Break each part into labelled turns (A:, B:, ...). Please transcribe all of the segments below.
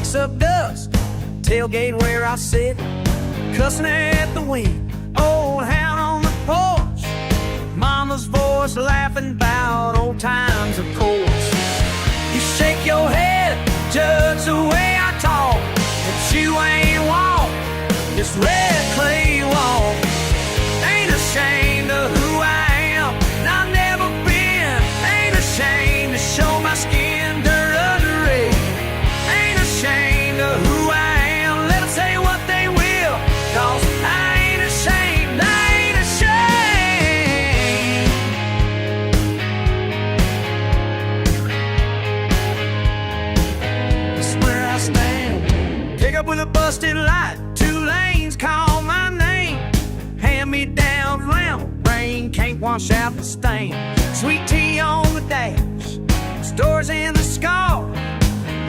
A: kicks up dust. Tailgate where I sit, cussing at the wind. Old hound on the porch, mama's voice laughing about old times, of course. You shake your head, judge the way I talk, but you ain't walk this red clay walk. Ain't ashamed of who I am, and I've never been. Ain't ashamed to show my skin dirt under red. Ain't ashamed of who I am, let them say what they will, 'cause I ain't ashamed, I ain't ashamed. That's where I stand. Pick up with a busted light, 2 lanes call my name. Hand me down lamp, rain can't wash out the stain. Sweet tea on the dash, stores in the scar,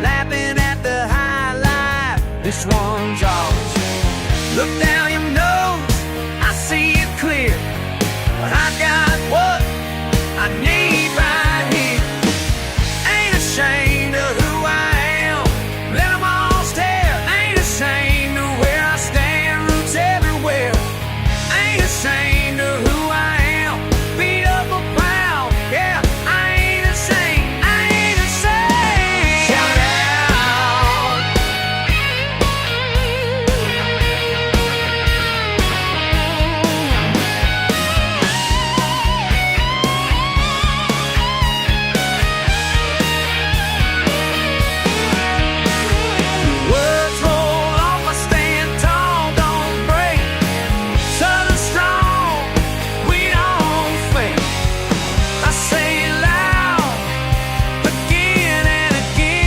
A: laughing at the high life, this one's ours. Look down your nose, I see it clear, but I got what I need right here. Ain't ashamed of who I am, let them all stare. Ain't ashamed of where I stand, roots everywhere. Ain't ashamed of who I am, beat up or proud, yeah, I ain't ashamed, I ain't ashamed. Shout out. Words roll off, I stand tall, don't break. Southern strong, we don't fake. I say it loud, again and again.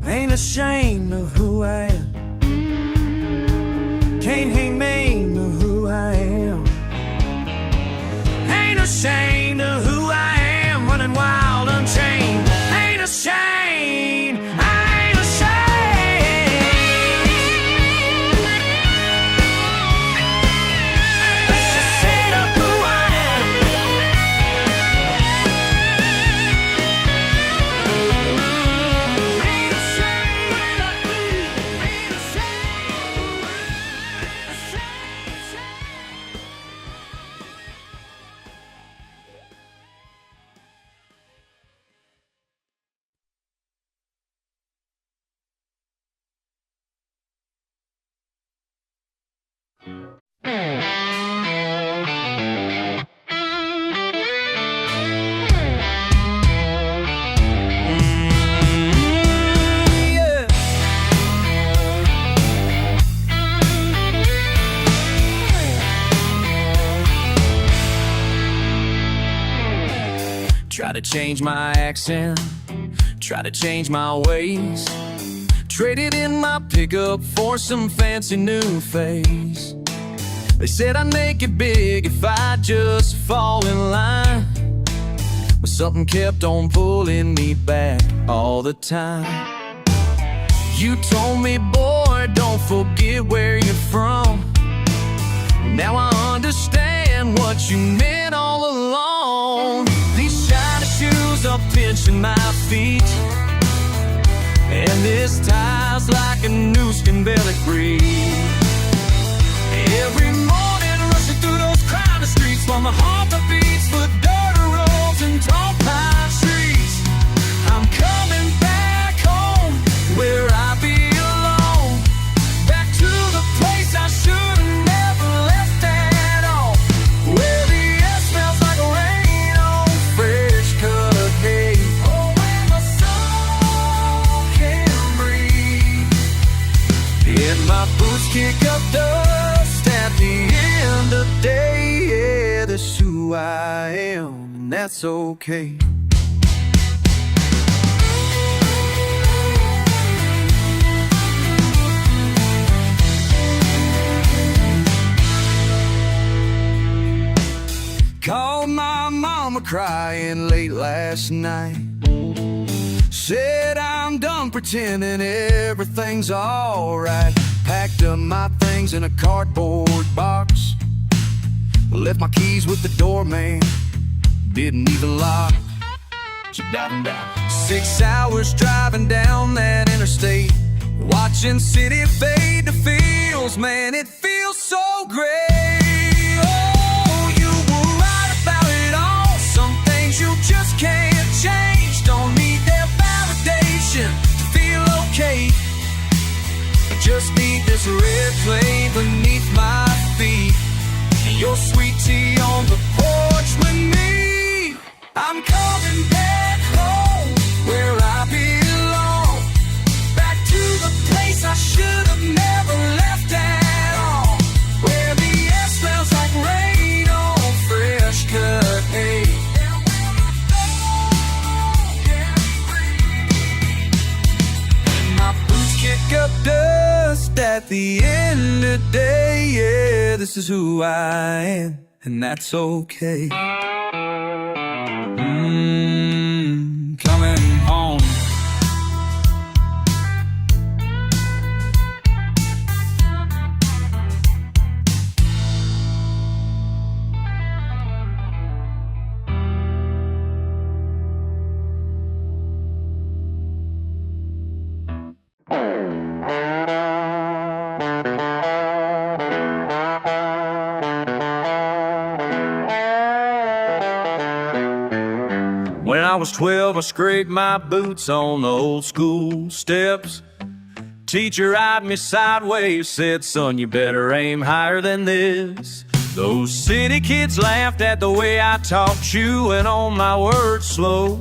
A: Ain't ashamed of who I am, can't hang me of who I am. Ain't ashamed of who I am, running wild, unchained. Ain't ashamed, I ain't ashamed. Let's just set up who I am. Ain't ashamed, ain't ashamed. Yeah. Try to change my accent, try to change my ways. Traded in my pickup for some fancy new face. They said I'd make it big if I just fall in line, but something kept on pulling me back all the time. You told me, boy, don't forget where you're from. Now I understand what you meant all along. These shiny shoes are pinching my feet, and this tie's like a noose can barely breathe. Every morning rushing through those crowded streets, while my heart beats for dirt roads and tall pine trees. I'm coming back home where I belong, back to the place I should have never left at all, where the air smells like rain on fresh cut hay. Oh, where my soul can breathe, and my boots kick up dust at the end of the day. Yeah, that's who I am, and that's okay. Called my mama crying late last night, said I'm done pretending everything's alright. Packed up my things in a cardboard box, left my keys with the doorman, didn't even lock. 6 hours driving down that interstate, watching city fade to fields, man, it feels so great. Oh, you were right about it all. Some things you just can't change. Don't need their validation to feel okay. I just need this red clay beneath my feet, your sweet tea on the porch with me. I'm coming back home where I belong, back to the place I should have never left at all, where the air smells like rain on fresh cut hay. And my boots kick up dust at the end of the day. Yeah, this is who I am, and that's okay. Coming home. When I was 12, I scraped my boots on the old school steps. Teacher eyed me sideways, said, son, you better aim higher than this. Those city kids laughed at the way I talked, chewing on my words slow.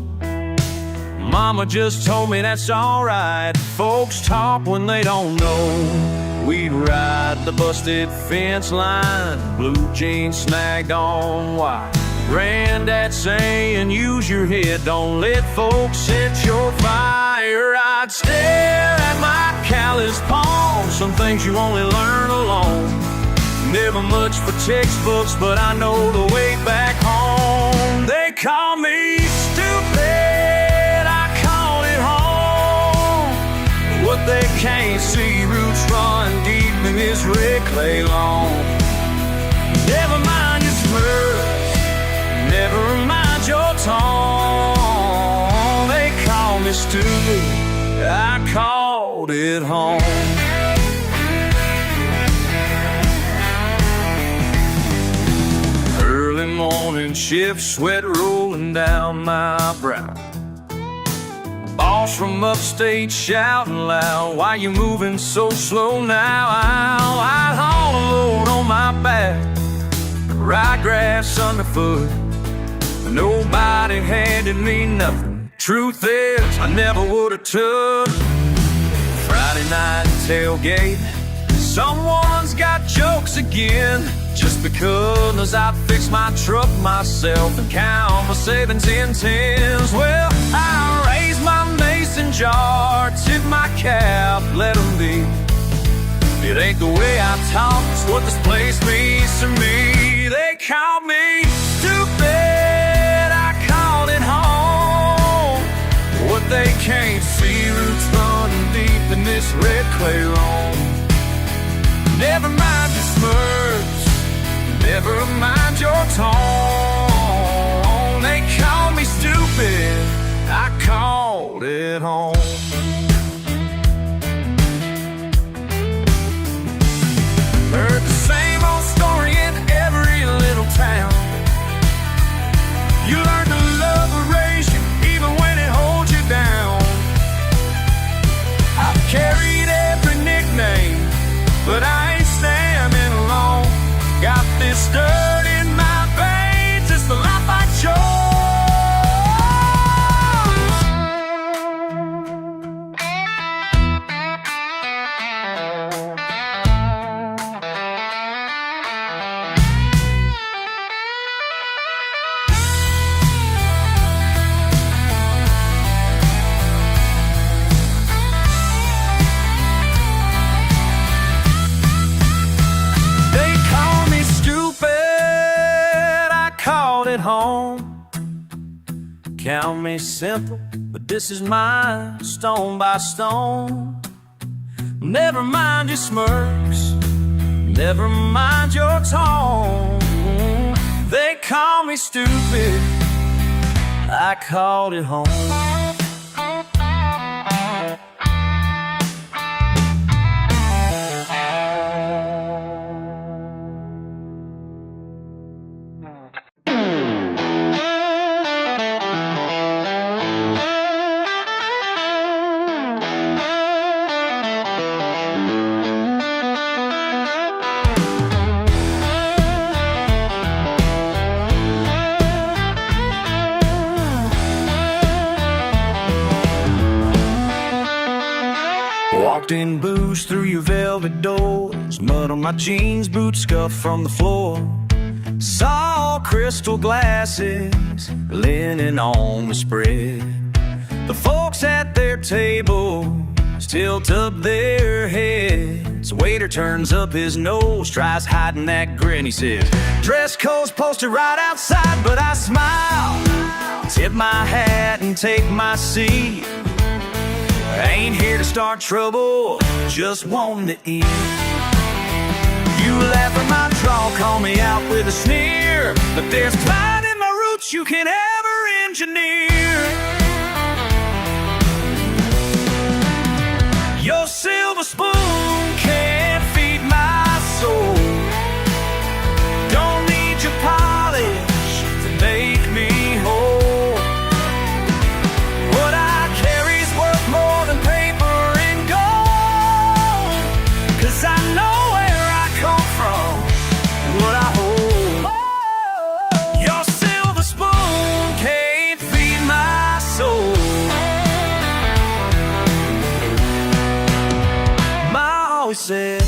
A: Mama just told me that's alright, folks talk when they don't know. We'd ride the busted fence line, blue jeans snagged on white. Granddad saying, use your head, don't let folks set your fire. I'd stare at my calloused palms, some things you only learn alone. Never much for textbooks, but I know the way back home. They call me stupid, I call it home. What they can't see, roots run deep in this red clay lawn. Never mind your smirk, never mind your tone. They call me stupid, I called it home. Early morning shift, sweat rolling down my brow. Boss from upstate shouting loud, why you moving so slow now? I'd haul a load on my back, ryegrass underfoot. Nobody handed me nothing. Truth is, I never would've took Friday night tailgate. Someone's got jokes again, just because I fix my truck myself and count my savings in tens. Well, I raise my mason jar, tip my cap, let them be. It ain't the way I talk, it's what this place means to me. They call me stupid, I call it home. What they can't see, roots running deep in this red clay lawn. Never mind your smirks, never mind your tone. They call me stupid, I called it home. Heard the same old story in every little town. You learn to love a race even when it holds you down. I've carried every nickname, but I ain't standing alone. Got this dirt in my veins, it's the life I chose. Home. Count me simple, but this is mine, stone by stone. Never mind your smirks, never mind your tone. They call me stupid, I called it home. Walked in booze through your velvet doors, mud on my jeans, boots scuffed from the floor. Saw crystal glasses, linen on the spread. The folks at their table tilt up their heads. Waiter turns up his nose, tries hiding that grin. He says, dress code's posted right outside, but I smile, tip my hat and take my seat. I ain't here to start trouble, just wanting to eat. You laugh at my draw, call me out with a sneer, but there's pride in my roots you can't ever engineer. Your silver spoon can't feed my soul. Don't need your polish to make me whole. What I carry's worth more than paper and gold, 'cause I know where I come from and what I hold. Your silver spoon can't feed my soul. Said,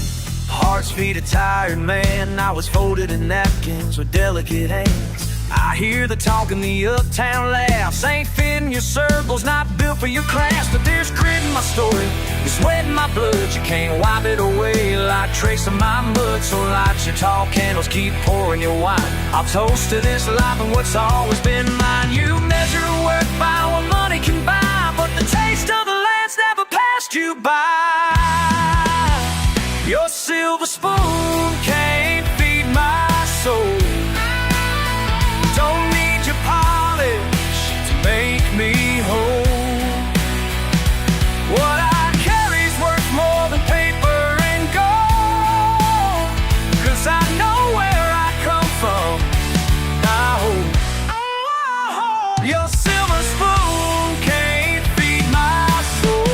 A: hearts feed a tired man. I was folded in napkins with delicate hands. I hear the talk in the uptown laughs. Ain't fitting your circles, not built for your class. But there's grit in my story, there's sweat in my blood. You can't wipe it away like trace of my mud. So light your tall candles, keep pouring your wine. I'll toast to this life and what's always been mine. You measure worth by what money can buy, but the taste of the land's never passed you by. Your silver spoon can't feed my soul. Don't need your polish to make me whole. What I carry's worth more than paper and gold, 'cause I know where I come from. Your silver spoon can't feed my soul.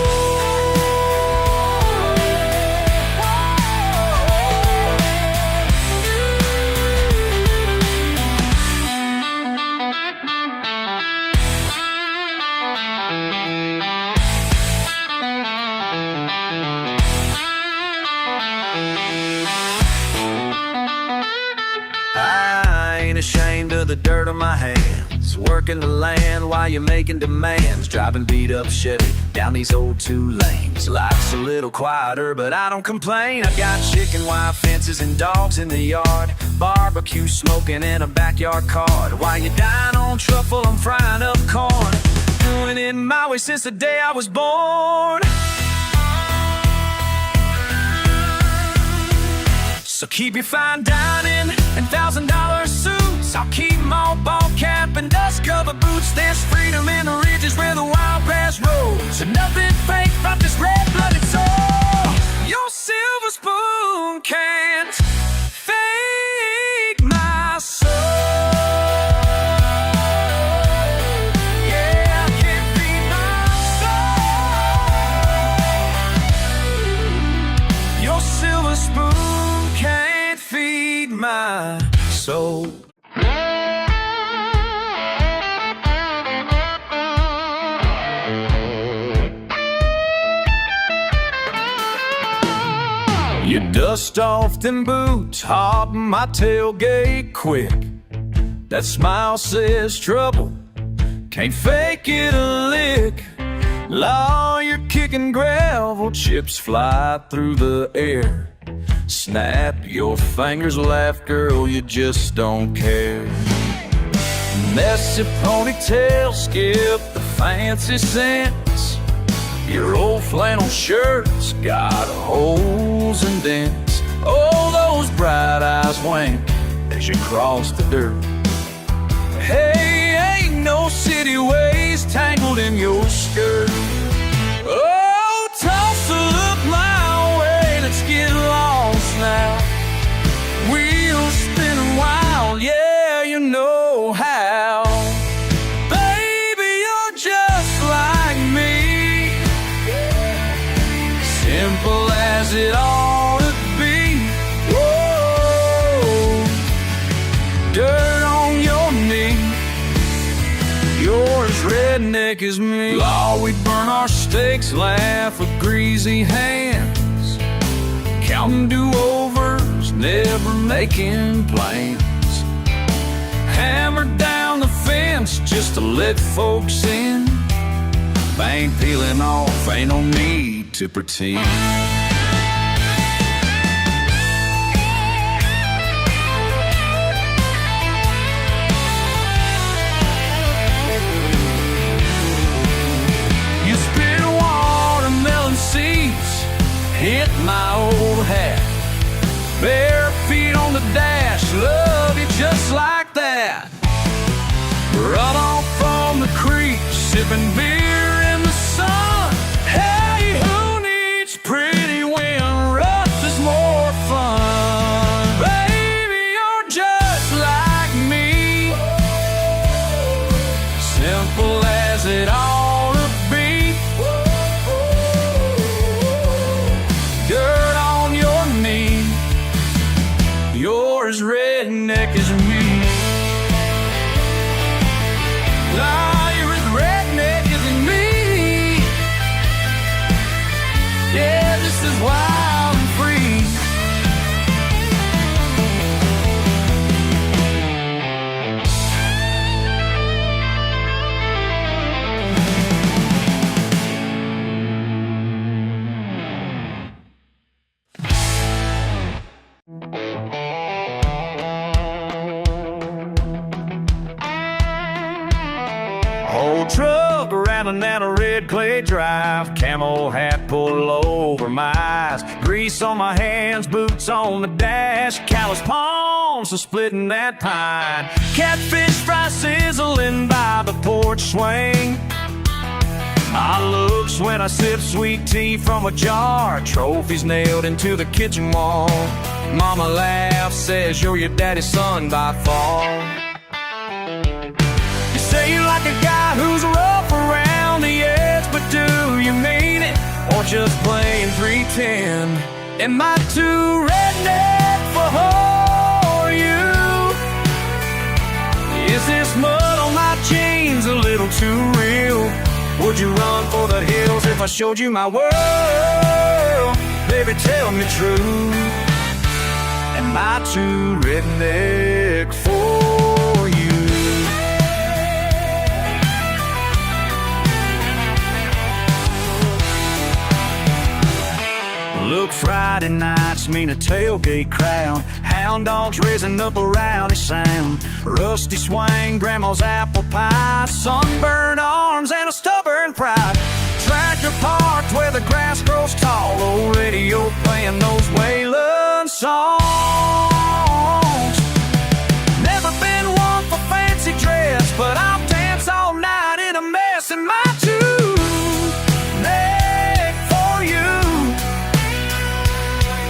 A: Ashamed of the dirt on my hands, working the land while you're making demands, driving beat up Chevy down these old 2 lanes. Life's a little quieter, but I don't complain. I got chicken wire fences and dogs in the yard, barbecue smoking in a backyard card. While you're dying on truffle, I'm frying up corn, doing it my way since the day I was born. So keep your fine dining and $1,000 suits. I'll keep them all ball cap and dust cover boots. There's freedom in the ridges where the wild grass rolls, and nothing fake from this red-blooded soul. Your silver spoon can't fake my soul. Yeah, I can't feed my soul. Your silver spoon can't feed my soul. You dust off them boots, hop in my tailgate quick. That smile says trouble, can't fake it a lick. Law, you're kicking gravel, chips fly through the air. Snap your fingers, laugh, girl, you just don't care. Messy ponytail, skip the fancy scents. Your old flannel shirt's got holes and dents. Oh, those bright eyes wink as you cross the dirt. Hey, ain't no your city ways tangled in your skirt. Oh, toss a look my way, let's get lost now. Wheels spinning wild, yeah, you know how. Baby, you're just like me, simple as it ought to be. Whoa, dirt on your knee, you're as redneck as me. Oh, we burn our steaks, laugh with greasy hands, counting do-overs, never making plans. Hammer down the fence just to let folks in. Bank peeling off, ain't no need to pretend. You spit watermelon seeds, hit my old hat. Bare feet on the dash, love you just like that. Run off on the creek, sipping beer in the sun. Hey, who needs pretty when rough is more fun? Baby, you're just like me, simple as it ought to be. Dirt on your knee, you're as redneck as me. Ah, you're as redneck as me. Yeah, this is wild and free. Old truck rattling down a red clay drive, camo hat pulled low over my eyes, grease on my hands, boots on the dash, callous palms are splitting that pine, catfish fry sizzling by the porch swing. My looks when I sip sweet tea from a jar, trophies nailed into the kitchen wall. Mama laughs, says you're your daddy's son by far. Say you like a guy who's rough around the edge, but do you mean it, or just playing pretend? Am I too redneck for you? Is this mud on my jeans a little too real? Would you run for the hills if I showed you my world? Baby, tell me true. Am I too redneck for you? Look, Friday nights mean a tailgate crowd, hound dogs raising up a rowdy sound, rusty swing, grandma's apple pie, sunburned arms and a stubborn pride, tractor parked where the grass grows tall, old radio playing those Wallen songs. Never been one for fancy dress, but I'll dance all night in a mess in my neck for you.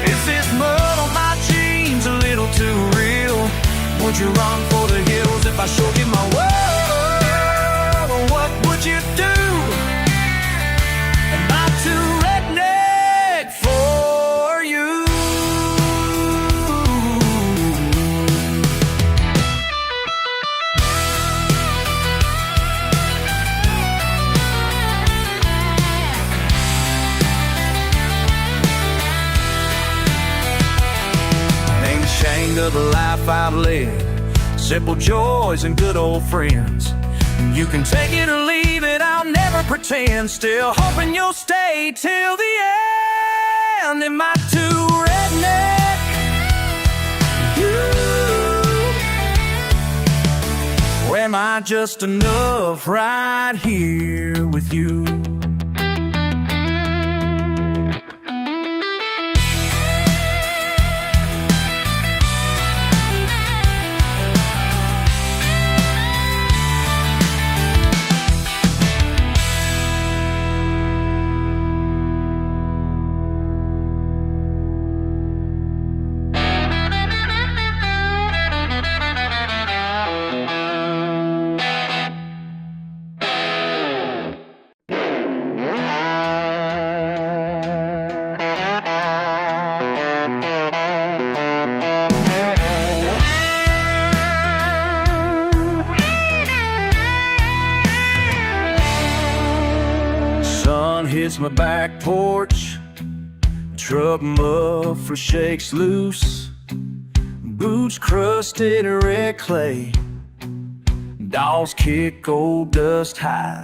A: Is this mud on my jeans a little too real? Would you run for the hills if I showed you my world? Or what would you do? Am I too redneck for you? Ain't ashamed of the life I've lived, simple joys and good old friends. You can take it or leave it, I'll never pretend. Still hoping you'll stay till the end. Am I too redneck? Or am I just enough right here with you? against my back porch. Truck muffler shakes loose, boots crusted in red clay. Dogs kick old dust high.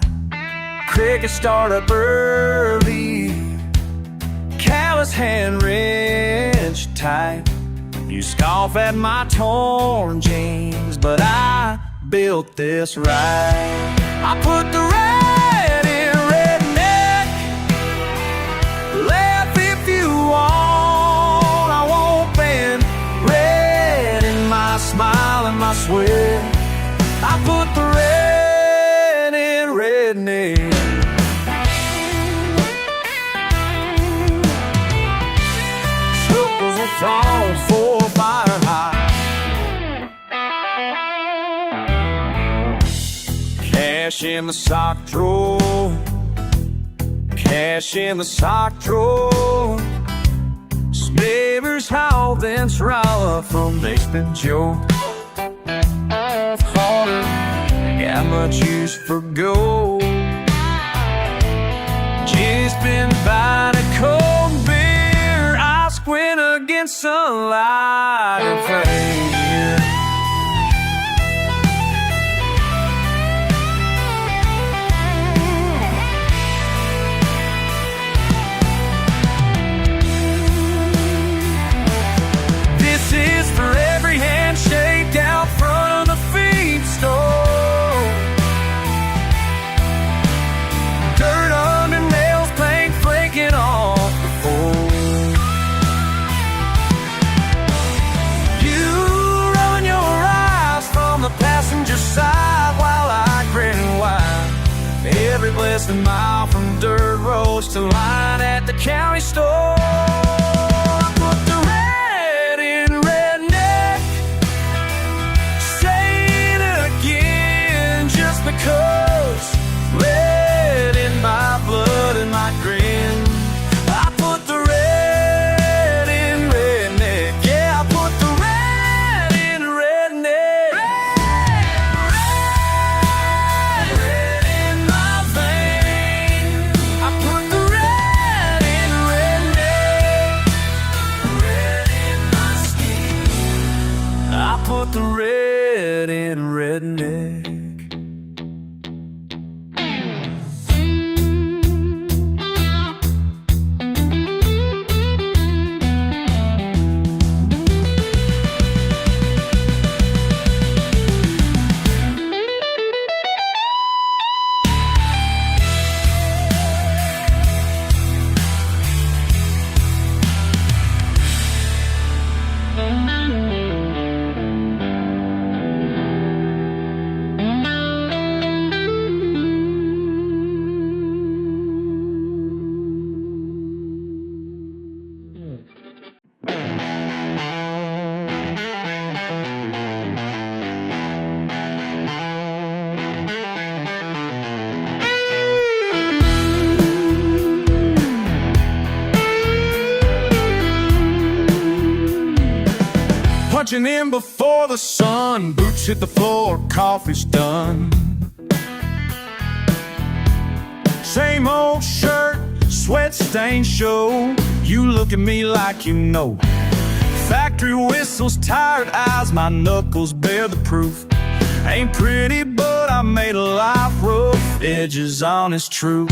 A: Crickets start up early, callous hand wrench tight. You scoff at my torn jeans, but I built this right. I put the red in redneck. Laugh if you want, I won't bend. Red in my smile and my sweat. I put the red in redneck. Slippers will fall for fire high. Cash in the sock drawer, cash in the sock drawer. Neighbors howl, then roll from basement Joe. Harder, got much use for gold. Just been buying a cold beer. I squint against sunlight and fade. For every handshake out front of the feed store. Dirt under nails, paint flaking off the floor. You run your eyes from the passenger side while I grin wide. Every blessed mile from dirt roads to line at the county store. Because red in my blood and my grin. I put the red in redneck. Yeah, I put the red in redneck. Red in my vein. I put the red in redneck. Red in my skin. I put the red in redneck. Punching in before the sun, boots hit the floor, coffee's done. Same old shirt, sweat stains show. You look at me like you know. Factory whistles, tired eyes, my knuckles bear the proof. Ain't pretty, but I made a life rough, edges honest truth.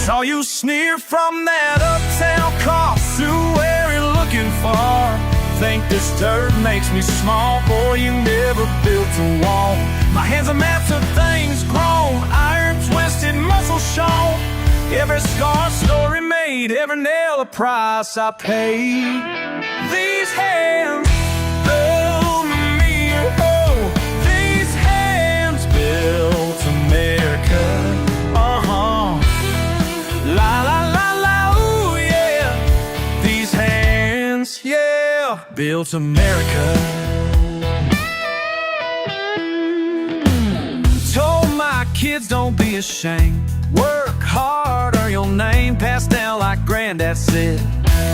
A: Saw you sneer from that uptown cassowary looking far. Think this dirt makes me small, boy, you never built a wall. My hands are maps of things grown, iron twisted, muscle shown. Every scar story made, every nail a price I paid. These hands built me, oh, these hands built America. La la la la, ooh yeah. These hands, yeah, built America. Told my kids don't be ashamed. Work hard, earn your name, passed down like granddad said.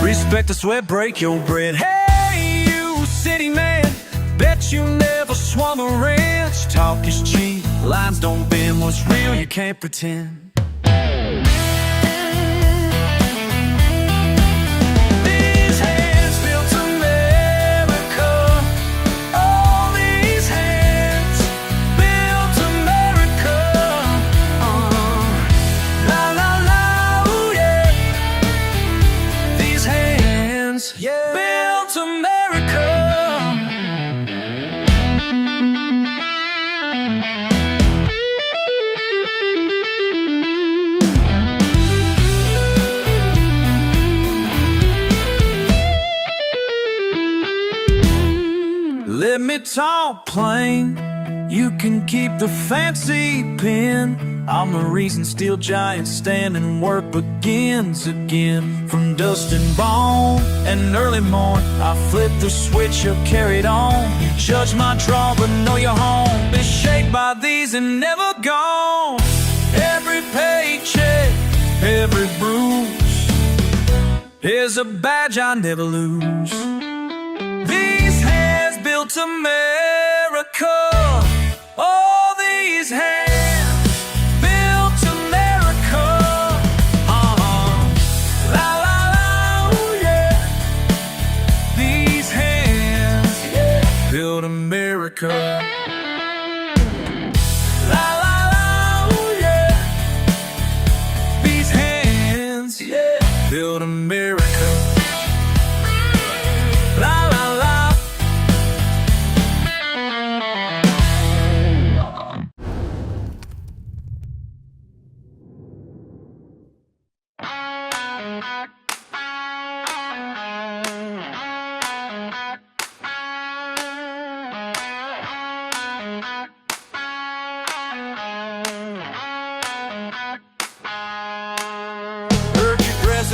A: Respect the sweat, break your bread. Hey, you city man, bet Bet you never swum a wrench. Talk is cheap, lines don't bend. What's real, you can't pretend. Let me talk plain, you can keep the fancy pen. I'm the reason steel giants stand and work begins again. From dusk and bone and early morn, I flip the switch, you're carried on. You judge my draw, but know your home is shaped by these and never gone. Every paycheck, every bruise is a badge I never lose. Built America, all these hands built America. La la la, oh yeah. These hands built America. La la la, oh yeah. These hands built America. La la la.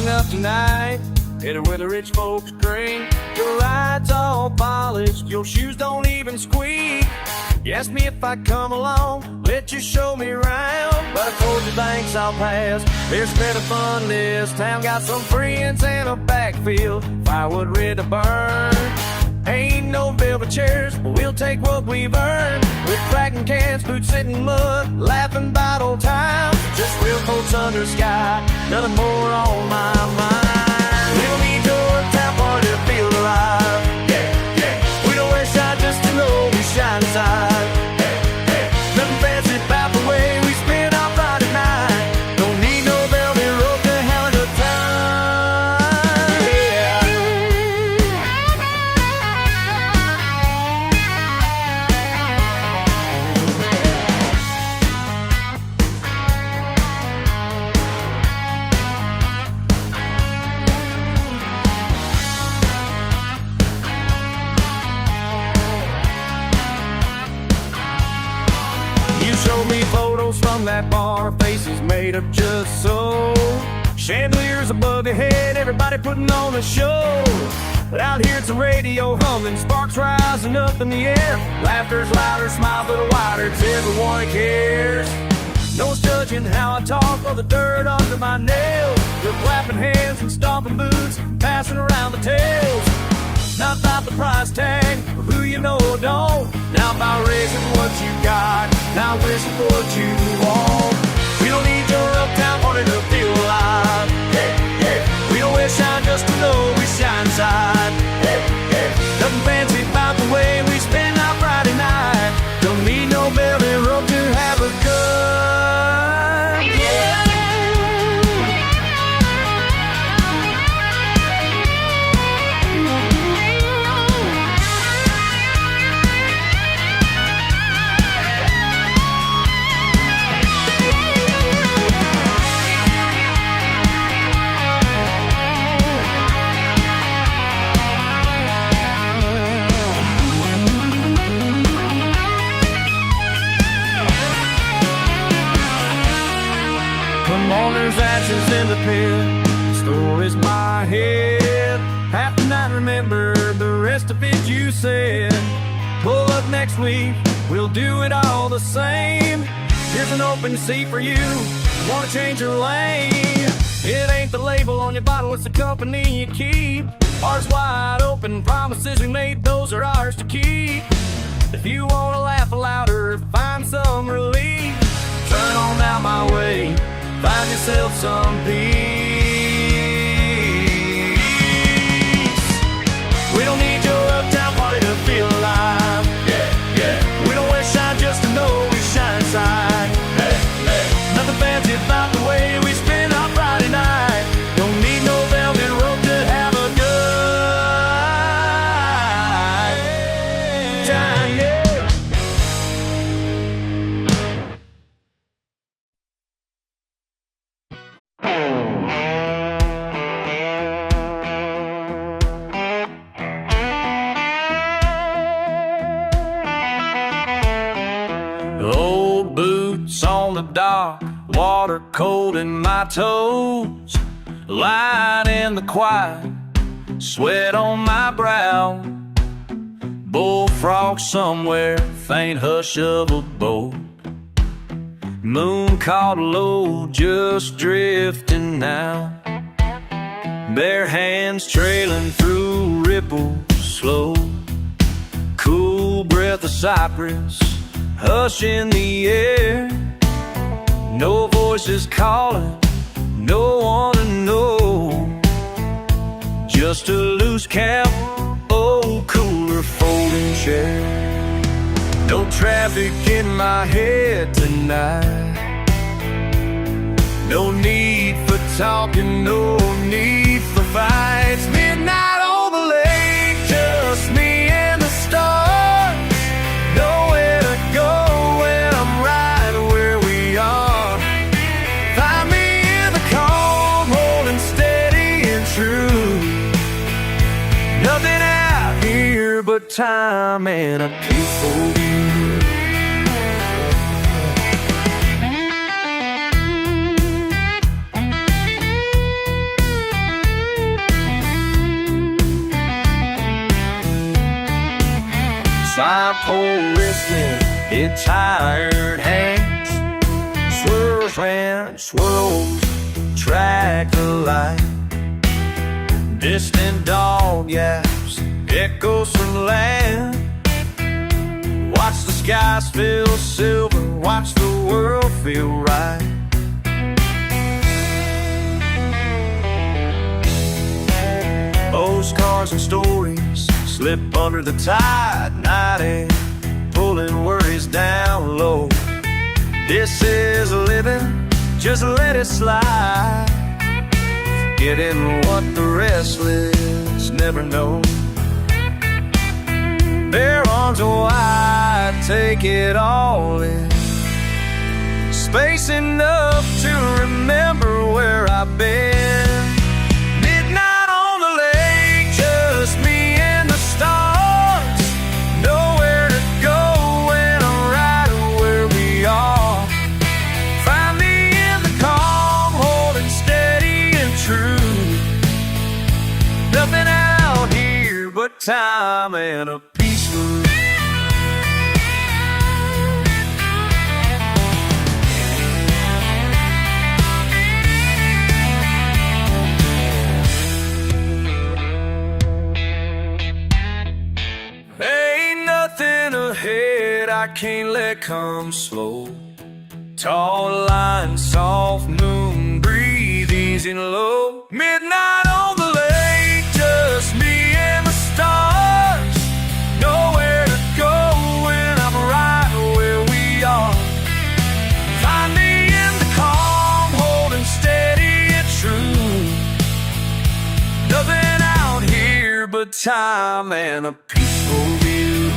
A: Up tonight, headed where the rich folks drink. Your ride's all polished, your shoes don't even squeak. You asked me if I'd come along, let you show me around. But I told you thanks, I'll pass. There's better fun this town. Got some friends and a backfield, firewood ready to burn. Ain't no velvet chairs, but we'll take what we've earned. We're cracking cans, boots sitting mud, laughing about old times. Just real folks under sky, nothing more on my mind. We don't need your town party to feel alive. Yeah, yeah. We don't wear shine just to know we shine inside. Hey, hey. Nothing fancy about the way we spend our Friday night. Don't need no velvet rope to have a good time. Yeah. Show me photos from that bar, faces made up just so. Chandeliers above your head, everybody putting on a show. But out here it's a radio humming, sparks rising up in the air. Laughter's louder, smiles a little wider, 'cause everyone cares. No one's judging how I talk or the dirt under my nails. We're clapping hands and stomping boots, passing around the tails. Not about the price tag, or who you know or don't. Now about raising what you got, now wishing for what you want. We don't need your uptown party to feel alive. Hey, hey. We don't wear shine just to know we shine inside. Hey, hey. Nothing fancy about the way we spend our Friday night. Don't need no velvet rope to have a good. Yeah. There's ashes in the pit, stories in my head. Half the night remember, the rest of it you said. Pull up next week, we'll do it all the same. Here's an open seat for you, wanna change your lane. It ain't the label on your bottle, it's the company you keep. Ours wide open, promises we made, those are ours to keep. the dock, water cold in my toes, lying in the quiet, sweat on my brow, bullfrog somewhere, faint hush of a boat, moon caught low, just drifting now, bare hands trailing through ripples slow, cool breath of cypress, hush in the air, no voices calling, no one to know, just a loose cap, old cooler folding chair. No traffic in my head tonight, no need for talking, no need for fights. Midnight on the lake, just me and the stars, nowhere to go when I'm right where we are. Find me in the calm, holding steady and true, nothing out here but time and a peaceful view. Sign pole listening, it tired hands, swirls and swirls, track the light, distant dog yaps, echoes from land, watch the skies fill silver, watch the world feel right. Postcards and stories slip under the tide, night air pulling worries down low. This is living, just let it slide, forgetting what the restless never know. Bare arms wide, take it all in, space enough to remember where I've been. Midnight on the lake, just me and the stars, nowhere to go when I'm right where we are. Find me in the calm, holding steady and true, nothing out here but time and a peaceful view. Ain't nothing ahead I can't let come slow. Tall line, soft moon, breathe easy and low. Midnight on the lake, just me and the stars, nowhere to go when I'm right where we are. Find me in the calm, holding steady and true, nothing out here but time and a peaceful view.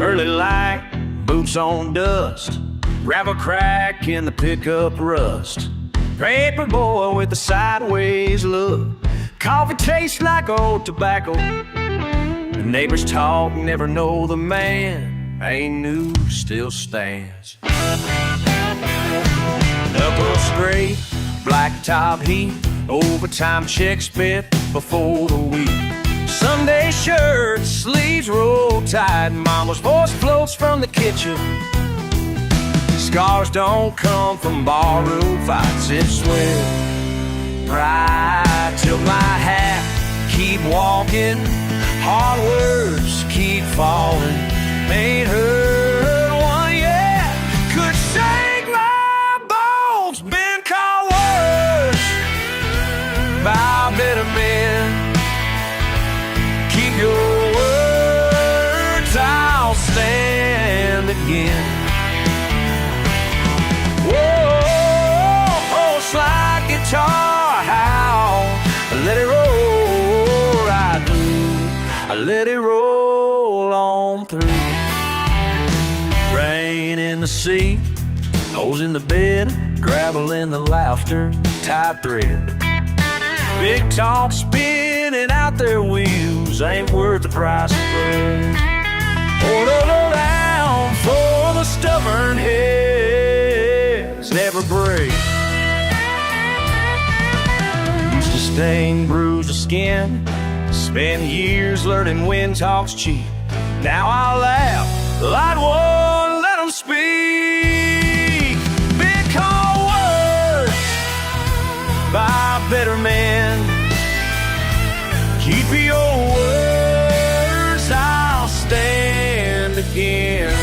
A: Early light, boots on dust, gravel crack in the pickup rust, paper boy with a sideways look, coffee tastes like old tobacco, the neighbors talk, never know the man, ain't new, still stands. Knuckles scrape, blacktop heat, overtime check spent before the week. Sunday shirt, sleeves roll tight, mama's voice floats from the kitchen. Scars don't come from barroom fights, it's sweat. Pride took my hat, keep walking, hard words keep falling. Ain't heard one yet, could shake my bones, been called worse by better men. Keep your words, I'll stand again. Whoa, slide guitar, how let it roll right let it roll on through. Rain in the sea, holes in the bed, gravel in the laughter, tight thread. Big talk spinning out their wheels ain't worth the price of blood. Pour it all down for the stubborn heads never break. Used to stain, bruise the skin, spend years learning when talk's cheap. Now I laugh, light one, let them speak. Big call words by better men. Keep your words, I'll stand again.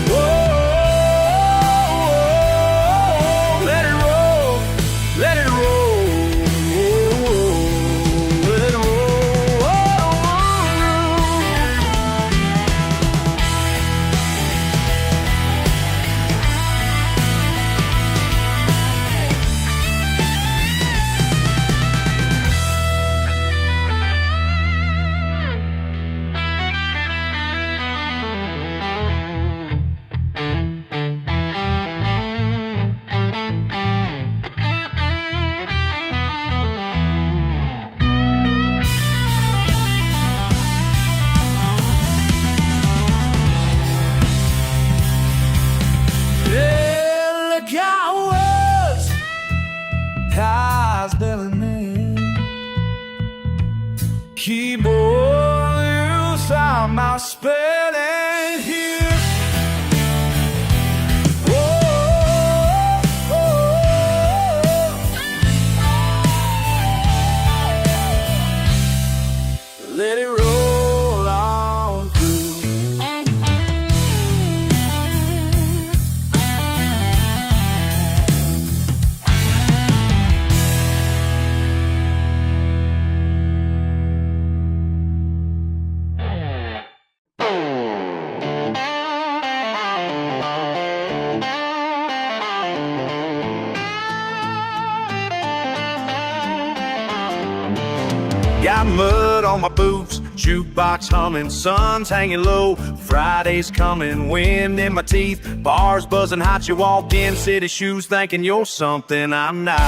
A: Whoa. Keyboard, you found my spelling here. Whoa, let it roll on through. Got mud on my boots, jukebox humming, sun's hanging low. Friday's coming, wind in my teeth, bars buzzing hot. You walked in, city shoes, thinking you're something I'm not.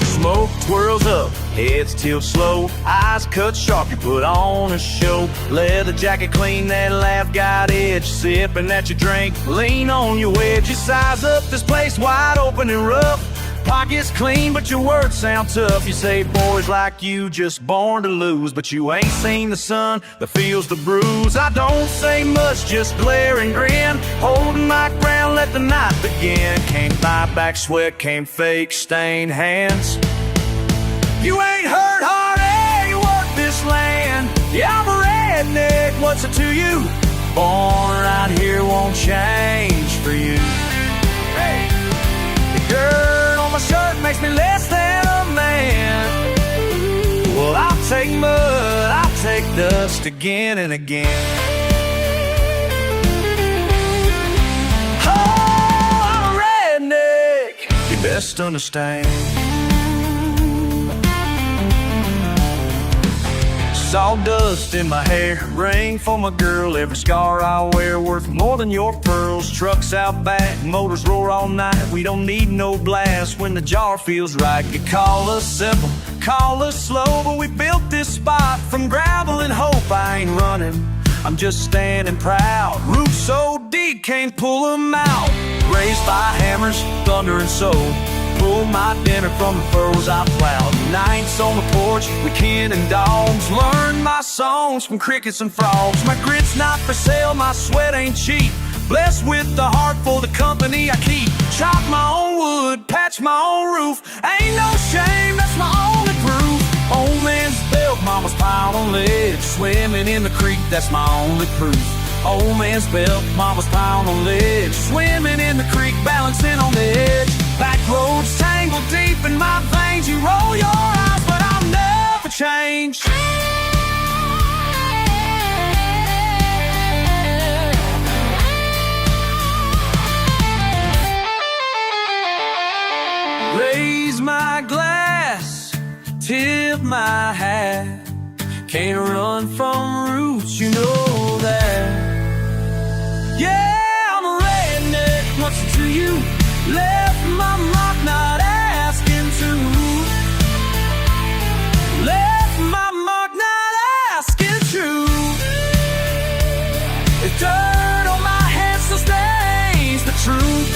A: Smoke twirls up, heads tilt slow, eyes cut sharp, you put on a show. Leather jacket clean, that laugh got edge, sipping at your drink, lean on your wedge. You size up this place wide open and rough. Pockets clean, but your words sound tough. You say boys like you just born to lose, but you ain't seen the sun that feels the bruise. I don't say much, just glare and grin, holding my ground, let the night begin. Can't buy back sweat, can't fake stained hands. You ain't hurt hard, you work this land. Yeah, I'm a redneck, what's it to you? Born right here won't change for you. Hey, the girl on my shirt makes me less than a man. Well, I'll take mud, I'll take dust again and again. Oh, I'm a redneck, you best understand. Sawdust in my hair, ring for my girl. Every scar I wear worth more than your pearls. Trucks out back, motors roar all night. We don't need no blast when the jar feels right. You call us simple, call us slow, but we built this spot from gravel and hope. I ain't running, I'm just standing proud. Roots so deep, can't pull them out. Raised by hammers, thunder and soul. Pull my dinner from the furrows I plowed. Nights on the porch with kin and dogs. Learn my songs from crickets and frogs. My grit's not for sale, my sweat ain't cheap. Blessed with the heart for the company I keep. Chop my own wood, patch my own roof. Ain't no shame, that's my only proof. Old man's belt, mama's pile on ledge. Swimming in the creek, that's my only proof. Old man's belt, mama's pile on ledge. Swimming in the creek, balancing on the edge. Backroads tangled deep in my veins. You roll your eyes, but I'll never change. Raise my Can't run from roots, you know that. Yeah, I'm a redneck, what's it to you? Left my mark, not asking to. Left my mark, not asking to. If dirt on my head still stains the truth,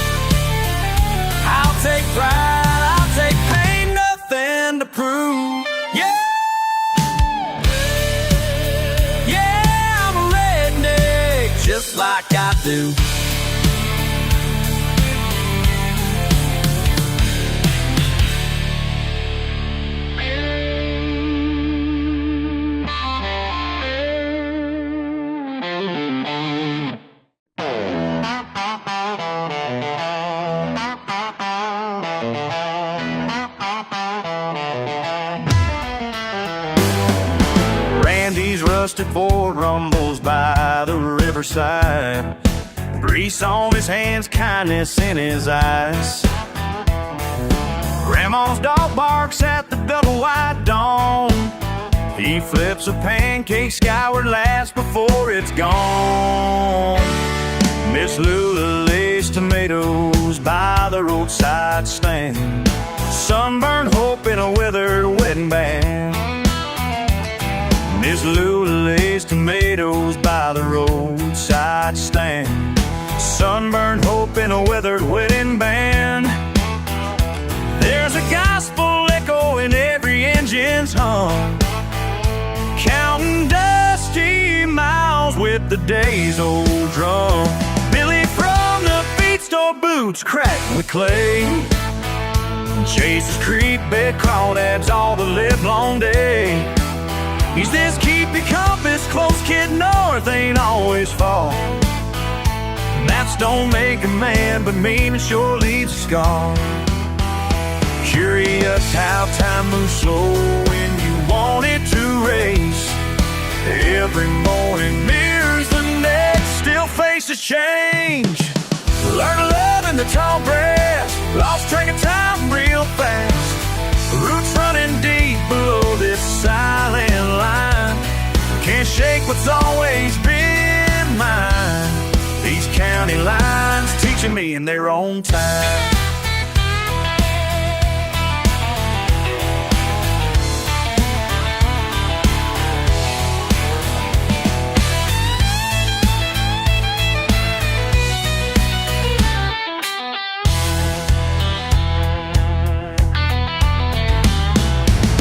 A: I'll take pride, I'll take pain, nothing to prove. Yeah. Just like I do. Randy's rusted Ford rumbles by the riverside. Grease on his hands, kindness in his eyes. Grandma's dog barks at the double white dawn. He flips a pancake skyward last before it's gone. Miss Lula lays tomatoes by the roadside stand. Sunburned hope in a withered wedding band. Miss Lula lays tomatoes by the roadside stand. Sunburned hope in a withered wedding band. There's a gospel echo in every engine's hum, counting dusty miles with the day's old drum. Billy from the feed store boots cracked with clay chases creek bed crawdads all the livelong day. He's this keep your compass close kid, north ain't always far. Maps don't make a man, but meaning sure leaves a scar. Curious how time moves slow when you want it to race. Every morning mirrors the next, still faces change. Learn to love in the tall grass, lost track of time real fast. Roots running deep below this silent line. Can't shake what's always been mine. These county lines teaching me in their own time.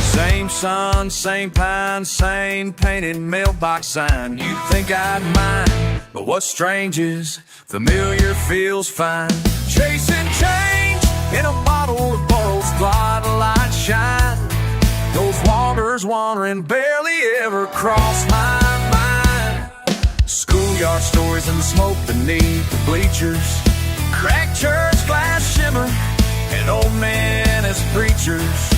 A: Same sun, same pine, same painted mailbox sign. You'd think I'd mind, but what's strange is familiar feels fine. Chasing change in a bottle of borrowed spotlight shine. Those waters wandering barely ever cross my mind. Schoolyard stories and the smoke beneath the bleachers. Cracked church glass shimmer and old men as preachers.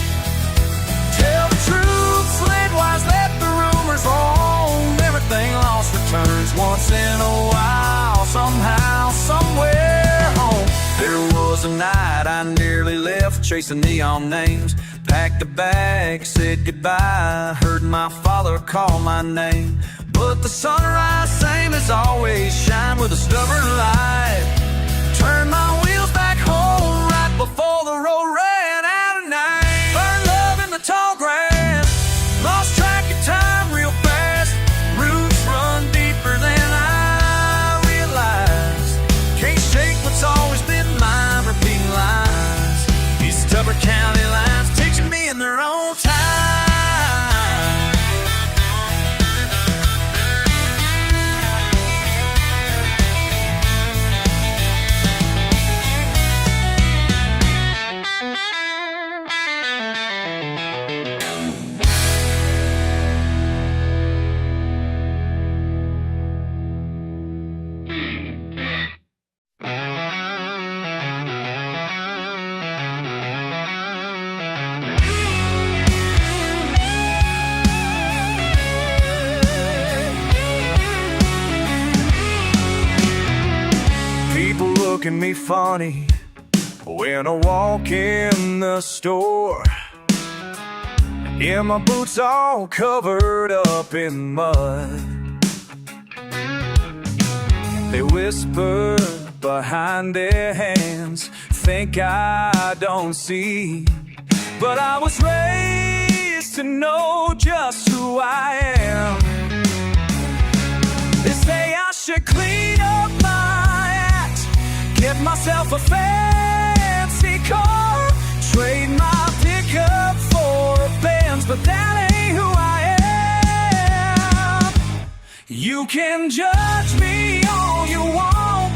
A: Tell the truth, slantwise, let the rumors roam. Everything lost returns once in a while, somehow, somewhere home. There was a night I nearly left, chasing neon names. Packed a bag, said goodbye, heard my father call my name. But the sunrise, same as always, shine with a stubborn light. Turn my wheels back home right before the road ran out of night. Tall grass, lost track of time real fast. Roots run deeper than I realized. Can't shake what's always been mine, repeating lines. These stubborn county lines teaching me in their own time. Look at me funny when I walk in the store. Yeah, my boots all covered up in mud. They whisper behind their hands, think I don't see. But I was raised to know just who I am. They say I should clean up my act, get myself a fancy car, trade my pickup for a Benz, but that ain't who I am. You can judge me all you want,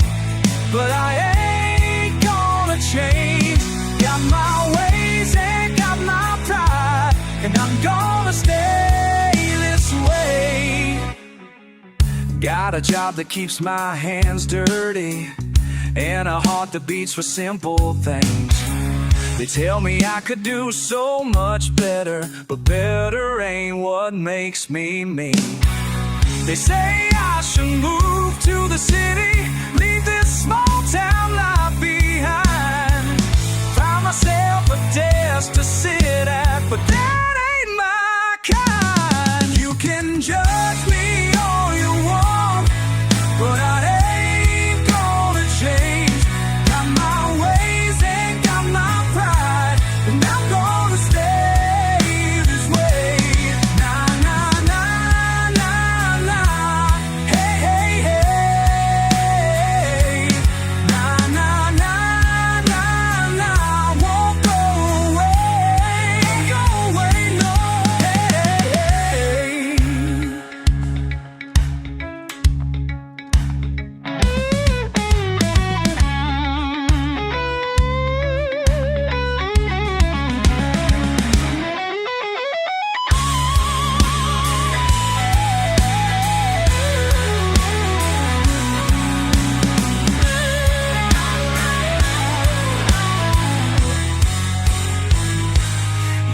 A: but I ain't gonna change. Got my ways and got my pride, and I'm gonna stay this way. Got a job that keeps my hands dirty, and a heart that beats for simple things. They tell me I could do so much better, but better ain't what makes me me. They say I should move to the city, leave this small town life behind, find myself a desk to sit at, but that ain't my kind. You can judge me all you want, but I ain't gonna change. Got my ways and got my pride, and I'm gonna stay this way. Nah, nah, nah, nah, nah. Hey, hey, hey. Nah, nah, nah, nah, nah. Won't go away. Won't go away, no. Hey, hey, hey.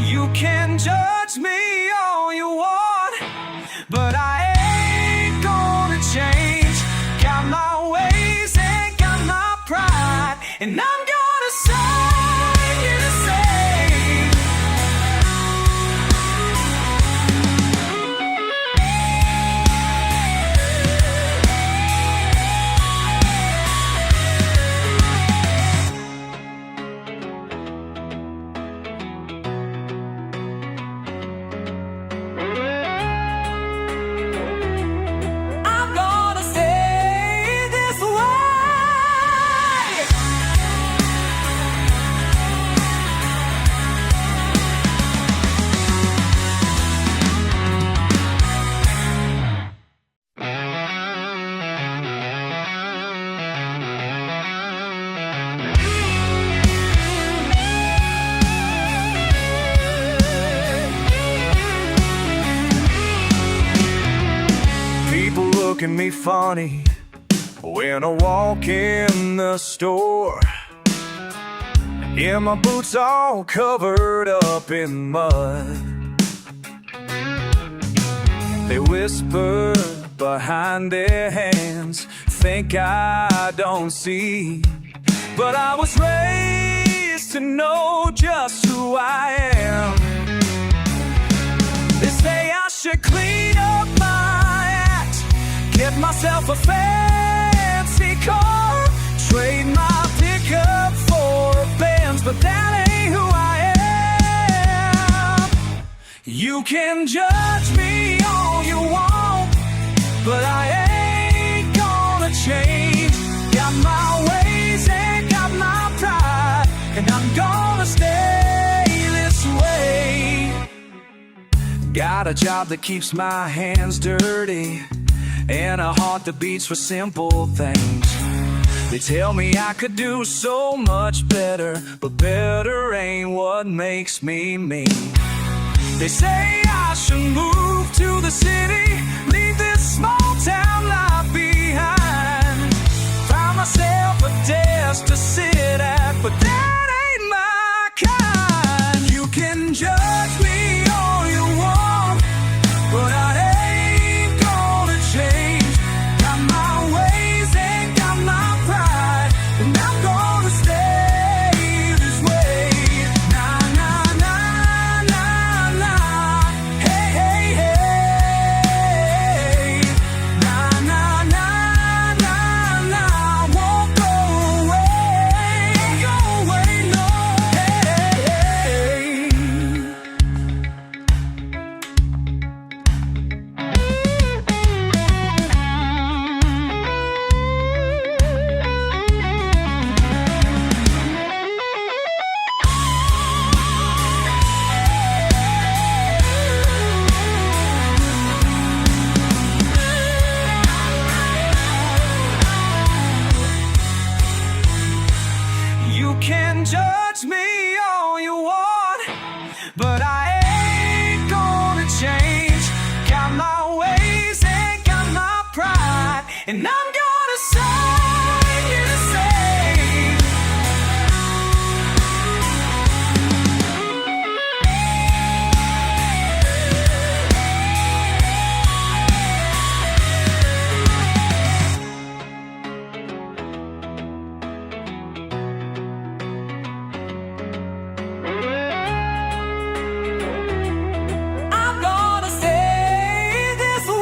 A: You can judge me all you want, but I ain't gonna change. Got my ways and got my pride, and I'm gonna say the same. I'm gonna stay this way. People look at me funny when I walk in the store. Yeah, my boots all covered up in mud. They whisper behind their hands, think I don't see. But I was raised to know just who I am. They say I should clean up my act, get myself a fancy car, trade my pickup for a Benz, but that ain't who I am. You can judge me all you want, but I ain't gonna change. Got my ways and got my pride, and I'm gonna stay this way. Got a job that keeps my hands dirty, and a heart that beats for simple things. They tell me I could do so much better, but better ain't what makes me me. They say I should move to the city, leave this small town life behind, find myself a desk to sit at, but that ain't my kind. You can judge me all you want, but I ain't gonna change. Got my ways and got my pride, and I'm gonna stay this way. Nah, nah, nah, nah, nah. and I'm gonna sing you the same. I'm gonna stay this way.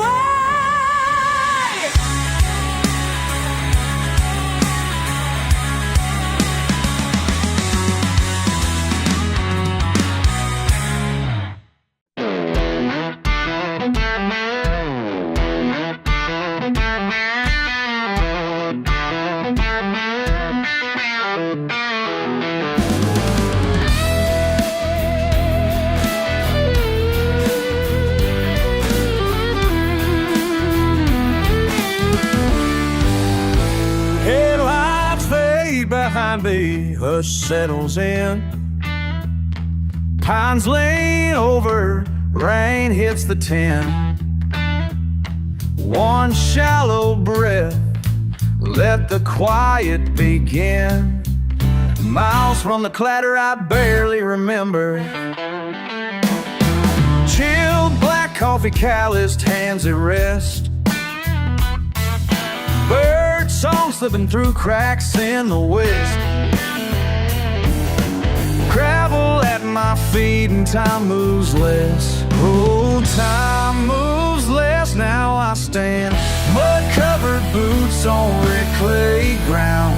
A: Headlights fade behind me, hush settles in. Pines lean over, rain hits the tin. One shallow breath, let the quiet begin. Miles from the clatter I barely remember. Chilled black coffee, calloused hands at rest. Bird song slipping through cracks in the west. Gravel at my feet and time moves less. Oh, time moves less. Now I stand, mud-covered boots on red clay ground.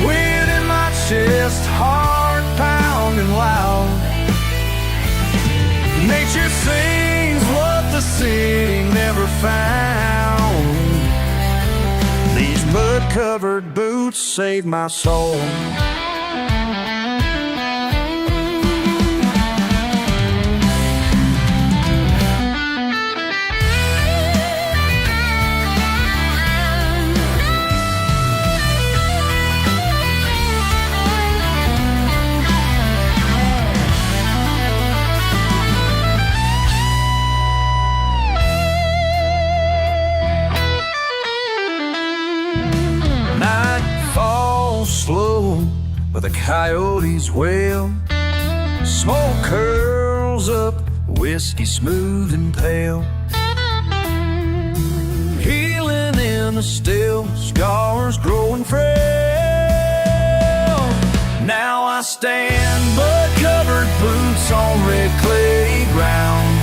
A: Wind in my chest, heart pounding loud. Nature sings what the city never found. These mud-covered boots save my soul. Slow, but the coyotes wail. Smoke curls up, whiskey smooth and pale. Healing in the still, scars growing frail. Now I stand, mud-covered boots on red clay ground.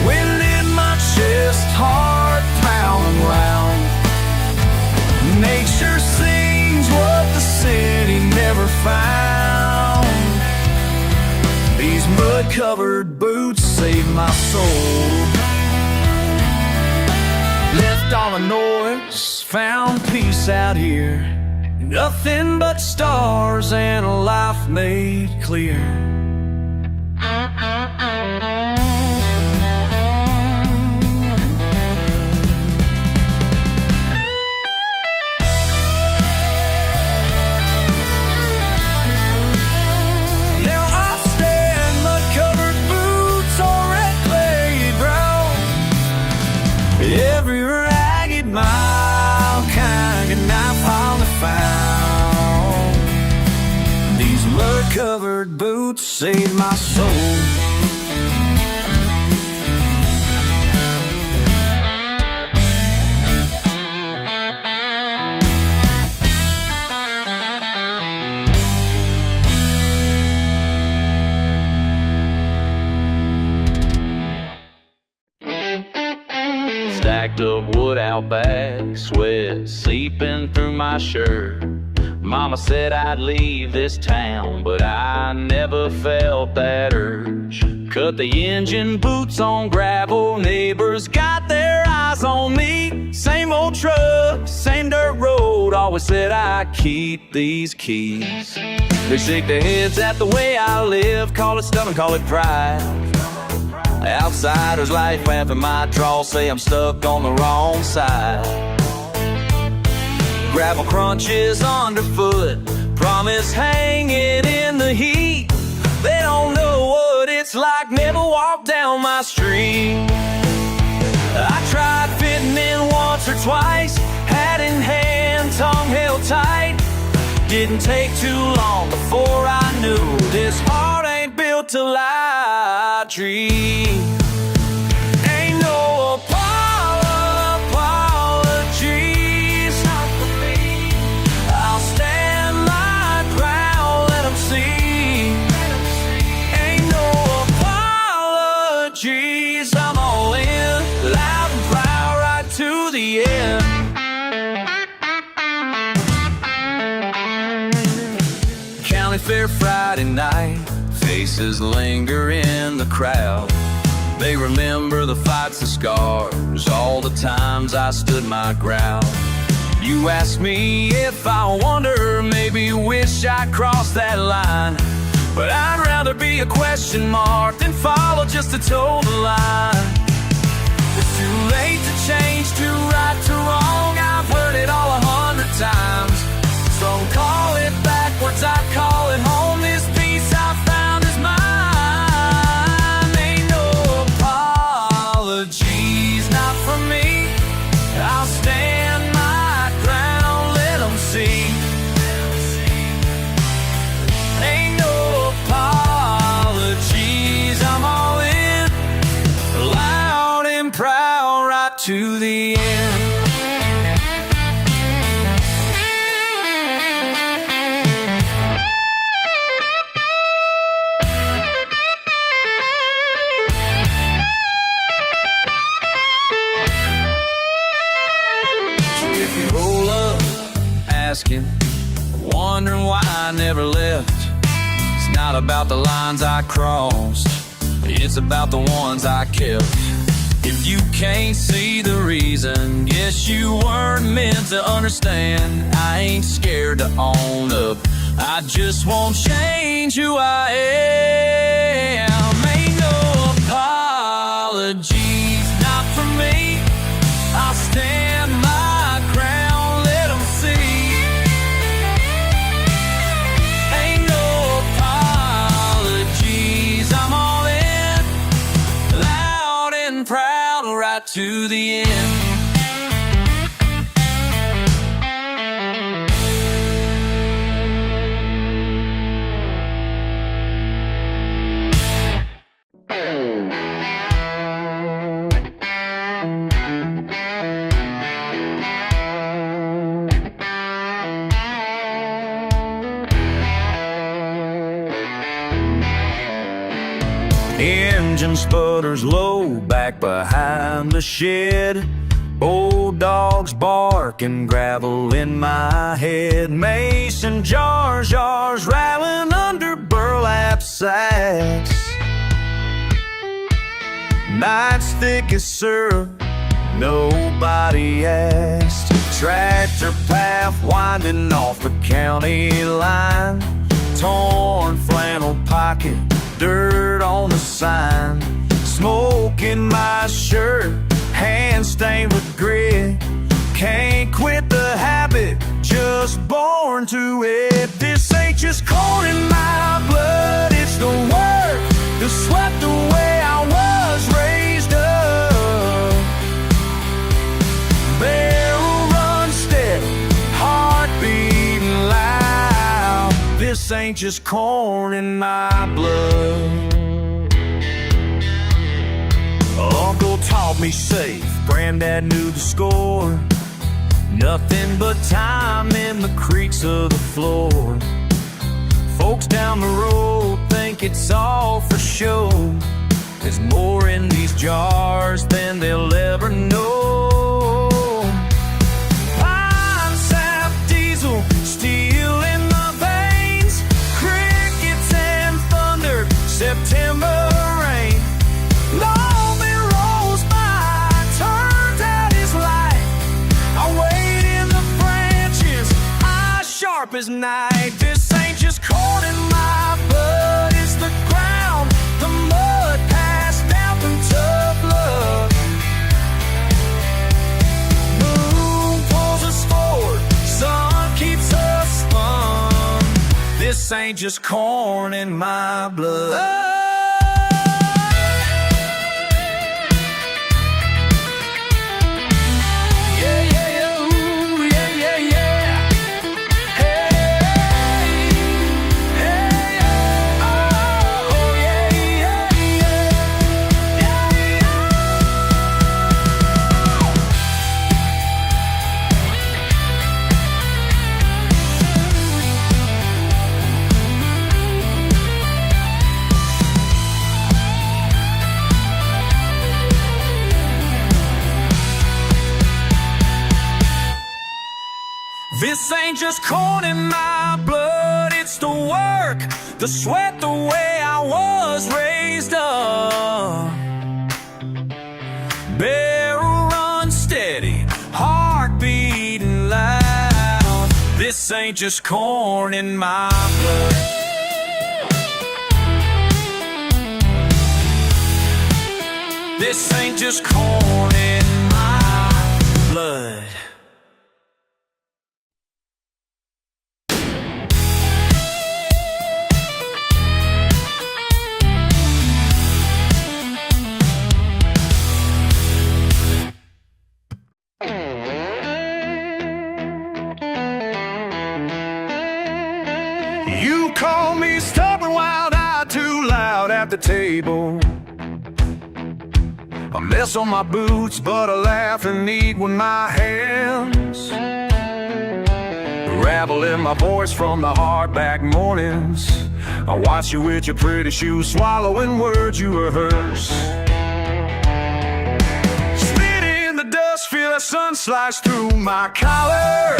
A: Wind in my chest, heart pounding loud. Nature sings what the city never found. These mud-covered boots save my soul. Left all the noise, found peace out here. Nothing but stars and a life made clear. Every ragged mile, kind of knife on the found. These mud-covered boots save my soul. Stacked up wood out back, sweat seeping through my shirt. Mama said I'd leave this town, but I never felt that urge. Cut the engine, boots on gravel, neighbors got their eyes on me. Same old truck, same dirt road, always said I'd keep these keys. They shake their heads at the way I live, call it stubborn, call it pride. Outsiders life laughing my draw, say I'm stuck on the wrong side. Gravel crunches underfoot, promise hanging in the heat. They don't know what it's like, never walked down my street. I try take too long before I knew this heart ain't built to lie. Dream. Ain't no apologies, not for me. I'll stand my ground, let 'em see. Ain't no apologies, I'm all in, loud and proud, right to the end. County Fair Friday night, faces linger in the crowd. They remember the fights, the scars, all the times I stood my ground. You ask me if I wonder, maybe wish I crossed that line. But I'd rather be a question mark than follow just to toe the line. It's too late to change, too right to wrong. I've heard it all 100 times. So don't call it backwards, I call it home. This peace I found is mine. Ain't no apologies, not from me. I'll stand my ground, let 'em see. Ain't no apologies, I'm all in, loud and proud, right to the end. Asking, wondering why I never left. It's not about the lines I crossed, it's about the ones I kept. If you can't see the reason, guess you weren't meant to understand. I ain't scared to own up, I just won't change who I am. Ain't no apologies, not for me. I'll stand my ground, let 'em see. Proud, right to the end. Engine sputters low back behind the shed. Old dogs barking, gravel in my head. Mason jars rattling under burlap sacks. Nights thick as syrup, nobody asked. Tractor path winding off the county line. Torn flannel pocket, dirt on the sign. Smoke in my shirt, hand stained with grit. Can't quit the habit, just born to it. This ain't just corn in my blood, it's the work, the sweat, the way I was raised up. Barrel run steady, heart beating loud. This ain't just corn in my blood. Uncle taught me safe, Granddad knew the score. Nothing but time in the creaks of the floor. Folks down the road think it's all for show. There's more in these jars than they'll ever know. Pine sap, diesel, steel in the veins. Crickets and thunder, September rain. Sharp as night, this ain't just corn in my blood, it's the ground, the mud passed down from tough love. Moon pulls us forward, sun keeps us spun. This ain't just corn in my blood. This ain't just corn in my blood, it's the work, the sweat, the way I was raised up. Barrel run steady, heart beating loud. This ain't just corn in my blood. This ain't just corn in my blood. You call me stubborn, wild-eyed, too loud at the table. A mess on my boots, but I laugh and eat with my hands. Rabble in my voice from the hardback mornings. I watch you with your pretty shoes, swallowing words you rehearse. Spit in the dust, feel the sun slice through my collar.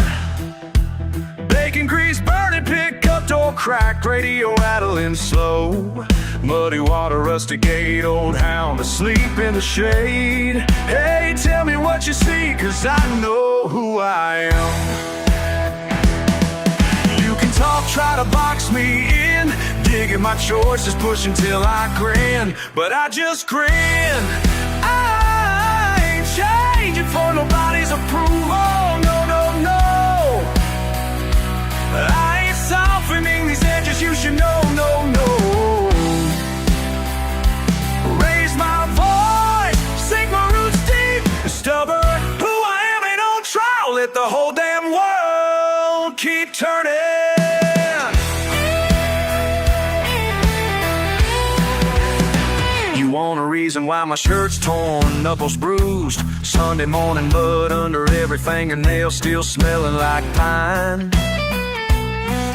A: Bacon grease burning, pickup door cracked, radio rattling slow. Muddy water, rusty gate, old hound asleep in the shade. Hey, tell me what you see, cause I know who I am. You can talk, try to box me in, digging my choices, push until I grin. But I just grin. I ain't changing for nobody's approval, no, no, no. I ain't softening these edges, you should know, no, no. Raise my voice, sink my roots deep, stubborn who I am ain't on trial. Let the whole damn world keep turning. You want a reason why my shirt's torn, knuckles bruised, Sunday morning mud under every fingernail, still smelling like pine.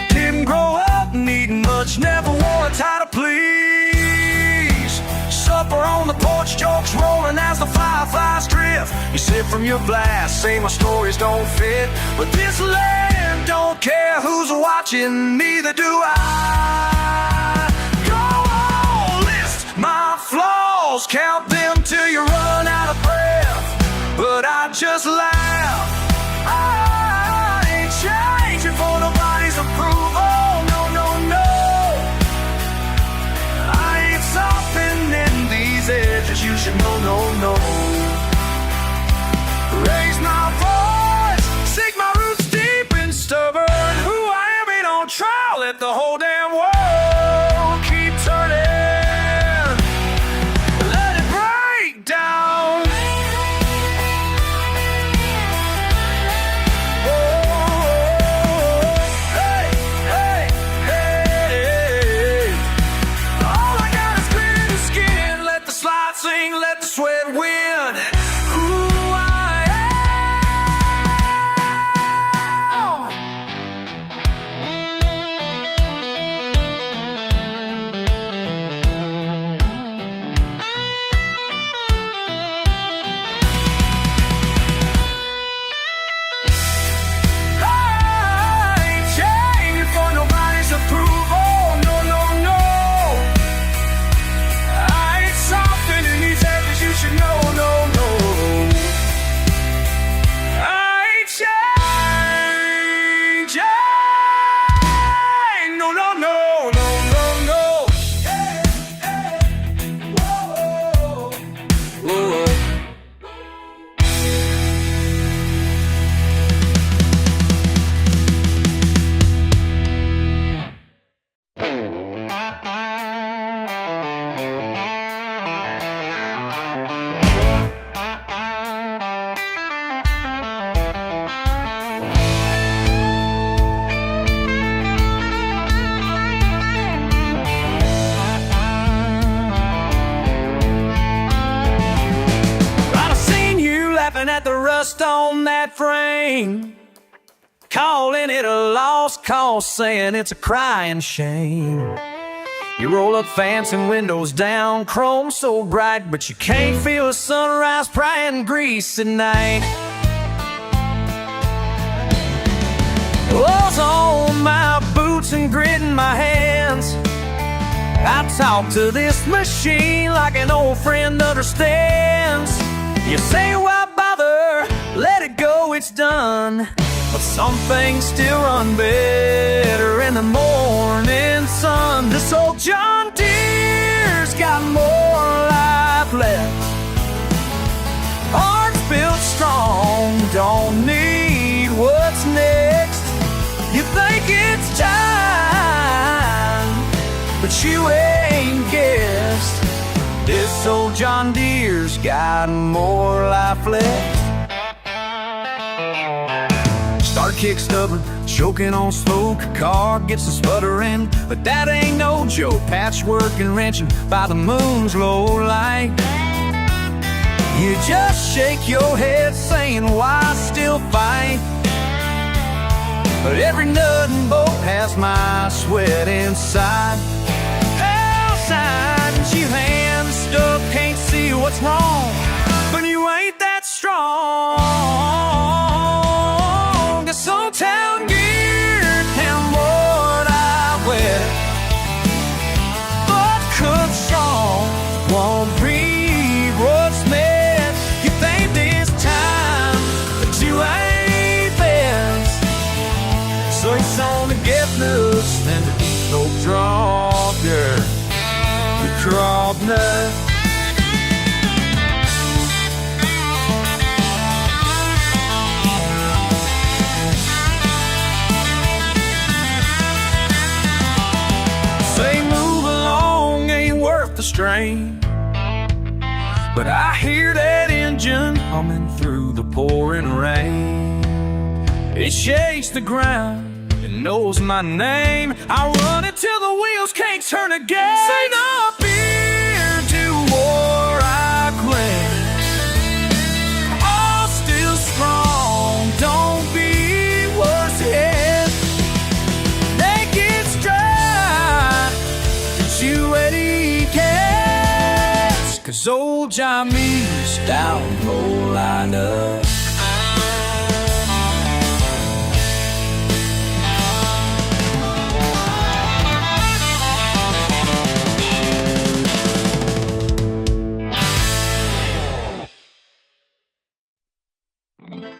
A: Didn't grow up needing much, never wore a tie to please. Supper on the porch, jokes rolling as the fireflies drift. You sip from your blast, say my stories don't fit, but this land don't care who's watching, neither do I. Go on, list my flaws, count them till you run out of breath, but I just laugh. I ain't changing for nobody's approval, no, no, no. I ain't softening these edges, you should know, no, no. Raise my voice, sink my roots deep and stubborn who I am ain't on trial. Let the whole damn world keep turning. Let it break down. Let the sweat win who I I ain't changing for nobody's approval, no, no, no. I ain't softening these edges, you should know, no, no. I ain't changing, no, no, no, no, no, no. Hey, hey, whoa, whoa. I've seen you laughing at the rust on that frame, calling it a lost cause, saying it's a crying shame. You roll up fence and windows down, chrome so bright, but you can't feel the sunrise prying grease at night. Clothes on my boots and grit in my hands, I talk to this machine like an old friend understands. You say, why bother? Let it go, it's done. But some things still run better in the morning sun. This old John Deere's got more life left. Heart's built strong, don't need what's next. You think it's time, but you ain't guessed. This old John Deere's got more life left. Start kick stubborn, choking on smoke, car gets a sputtering, but that ain't no joke. Patchwork and wrenching by the moon's low light. You just shake your head saying, why still fight? But every nut and bolt has my sweat inside. Hell signs, you hand stuck, can't see what's wrong, but you ain't that strong. This old town gear and what I wear, but cook strong won't read what's meant. You think this time, but you ain't best. So it's on to get loose and no drunker, the crop nut. Say move along ain't worth the strain, but I hear that engine humming through the pouring rain. It shakes the ground, it knows my name. I run it till the wheels can't turn again. Say no beer to war I claim. All still strong, don't be worse yet. Naked stride, but you ready cast. Cause old Jimmy's down low line up.